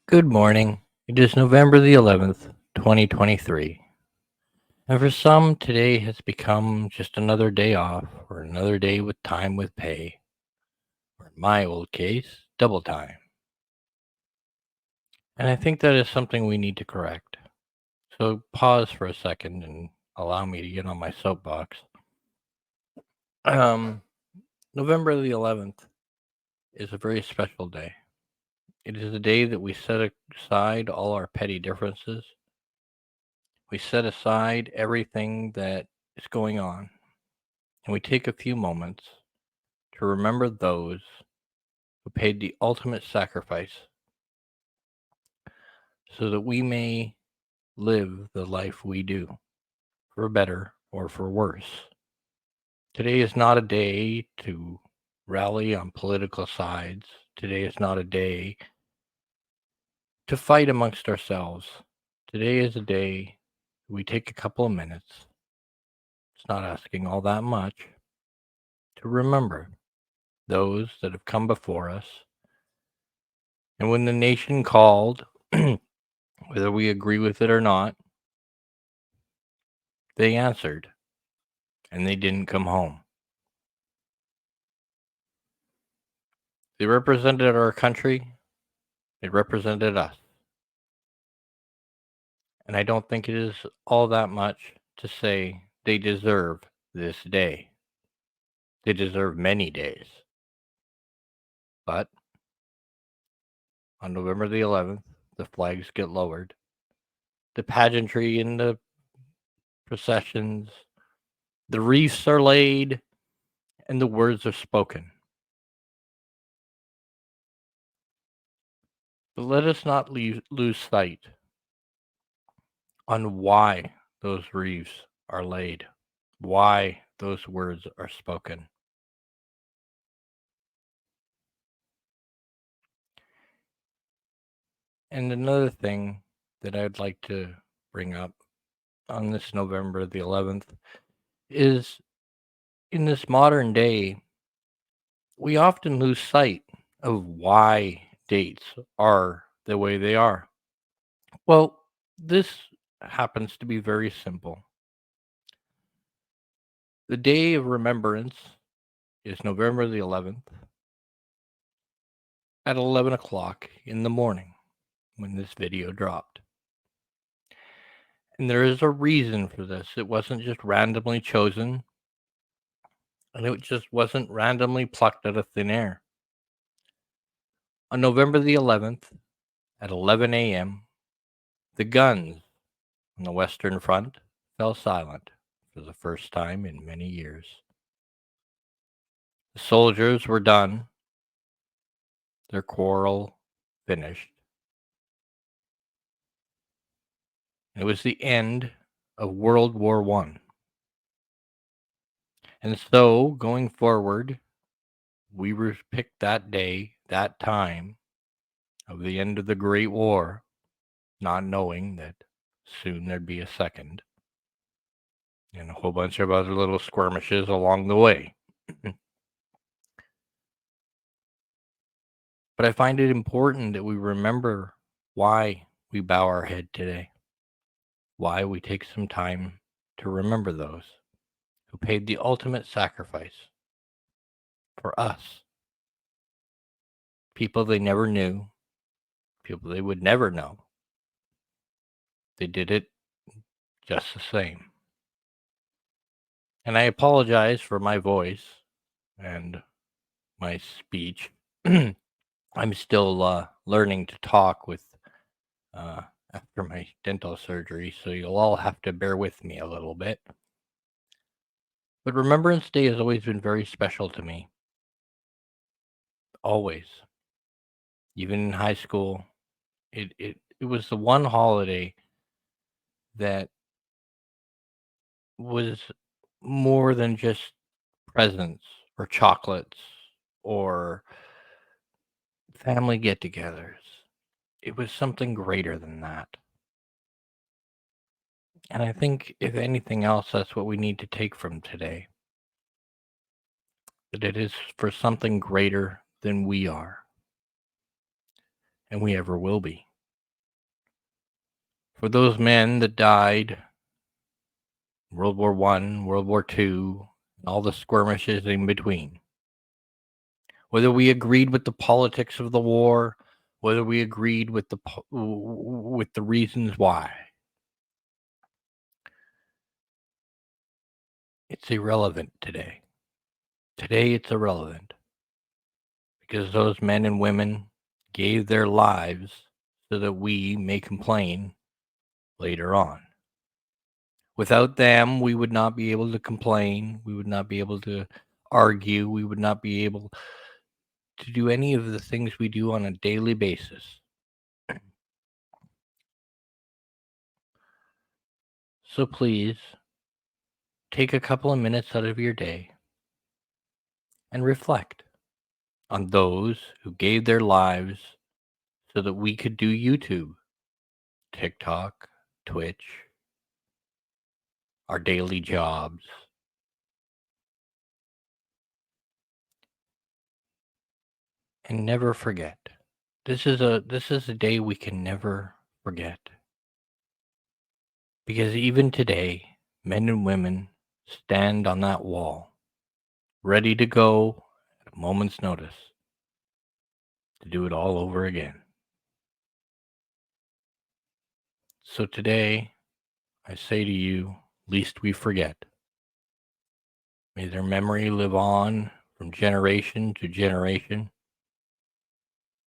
Good morning. It is November the 11th, 2023. And for some, today has become just another day off or another day with time with pay, or in my old case, double time. And I think that is something we need to correct. So pause for a second and allow me to get on my soapbox. Um, November the 11th is a very special day. It is a day that we set aside all our petty differences. We set aside everything that is going on, and we take a few moments to remember those who paid the ultimate sacrifice so that we may live the life we do, for better or for worse. Today is not a day to rally on political sides. Today is not a day to fight amongst ourselves. Today is a day we take a couple of minutes. It's not asking all that much to remember those that have come before us. And when the nation called, whether we agree with it or not, they answered and they didn't come home. They represented our country, they represented us. And I don't think it is all that much to say they deserve this day. They deserve many days. But on November the 11th, the flags get lowered. The pageantry and the processions, the wreaths are laid, and the words are spoken. But let us not lose sight on why those wreaths are laid, why those words are spoken. And another thing that I'd like to bring up on this November the 11th is in this modern day, we often lose sight of why dates are the way they are. Well, this happens to be very simple. The day of remembrance is November the 11th at 11 o'clock in the morning when this video dropped. And there is a reason for this. It wasn't just randomly chosen, and it just wasn't randomly plucked out of thin air. On November the 11th at 11 a.m., the guns on the Western Front fell silent for the first time in many years. The soldiers were done, their quarrel finished. It was the end of World War I. And so, going forward, we were picked that day, that time of the end of the Great War, not knowing that soon there'd be a second and a whole bunch of other little skirmishes along the way. But I find it important that we remember why we bow our head today, why we take some time to remember those who paid the ultimate sacrifice for us, people they never knew, people they would never know. They did it just the same. And I apologize for my voice and my speech. I'm still learning to talk with after my dental surgery, so you'll all have to bear with me a little bit. But Remembrance Day has always been very special to me. Always. Even in high school, it was the one holiday that was more than just presents or chocolates or family get-togethers. It was something greater than that. And I think, if anything else, that's what we need to take from today. That it is for something greater than we are. and we ever will be. For those men that died World War I, World War II, all the skirmishes in between. Whether we agreed with the politics of the war, whether we agreed with the reasons why, it's irrelevant today. Today it's irrelevant because those men and women gave their lives so that we may complain later on. Without them, we would not be able to complain. We would not be able to argue. We would not be able to do any of the things we do on a daily basis. So please take a couple of minutes out of your day and reflect on those who gave their lives so that we could do YouTube, TikTok, Twitch, our daily jobs. And never forget. This is a day we can never forget. Because even today, men and women stand on that wall, ready to go at a moment's notice to do it all over again. So today, I say to you, lest we forget. May their memory live on from generation to generation.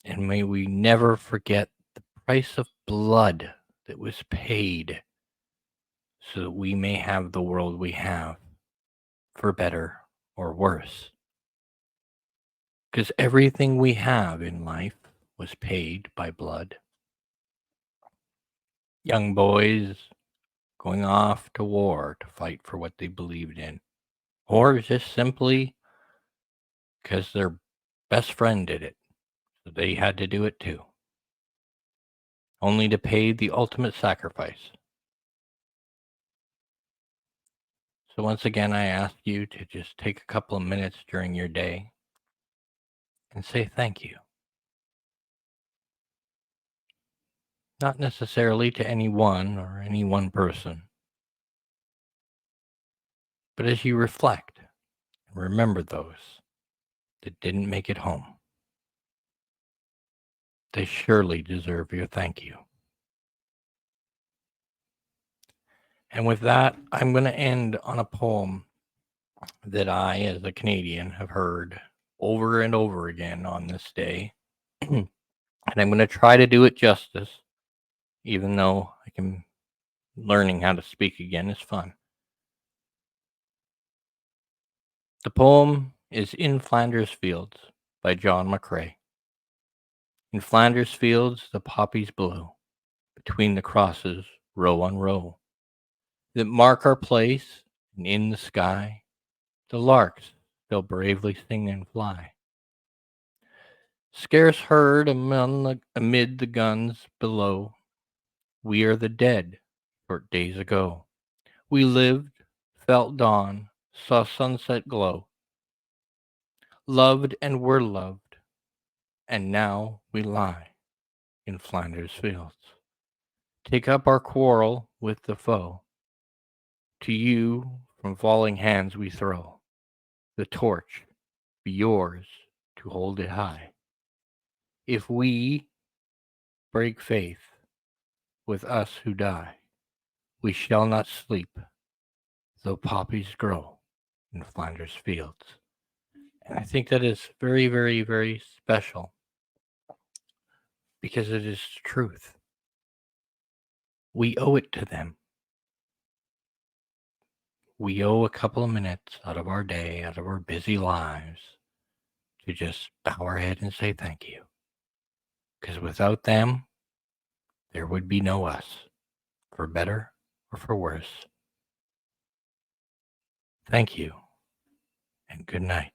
And may we never forget the price of blood that was paid so that we may have the world we have, for better or worse. Because everything we have in life was paid by blood. Young boys going off to war to fight for what they believed in, or just simply because their best friend did it, so they had to do it too, only to pay the ultimate sacrifice. So once again, I ask you to just take a couple of minutes during your day and say thank you. Not necessarily to anyone or any one person, but as you reflect and remember those that didn't make it home. They surely deserve your thank you. And with that, I'm going to end on a poem that I, as a Canadian, have heard over and over again on this day. And I'm going to try to do it justice, even though learning how to speak again is fun. The poem is In Flanders Fields by John McCrae. In Flanders Fields the poppies blow, between the crosses, row on row, that mark our place, and in the sky the larks still bravely sing and fly. Scarce heard amid the guns below, we are the dead, short days ago. We lived, felt dawn, saw sunset glow, loved and were loved, and now we lie in Flanders Fields. Take up our quarrel with the foe. To you from falling hands we throw. The torch be yours to hold it high. If we break faith with us who die, we shall not sleep, though poppies grow in Flanders Fields. And I think that is very, very, very special because it is truth. We owe it to them. We owe a couple of minutes out of our day, out of our busy lives, to just bow our head and say thank you. Because without them, there would be no us, for better or for worse. Thank you, and good night.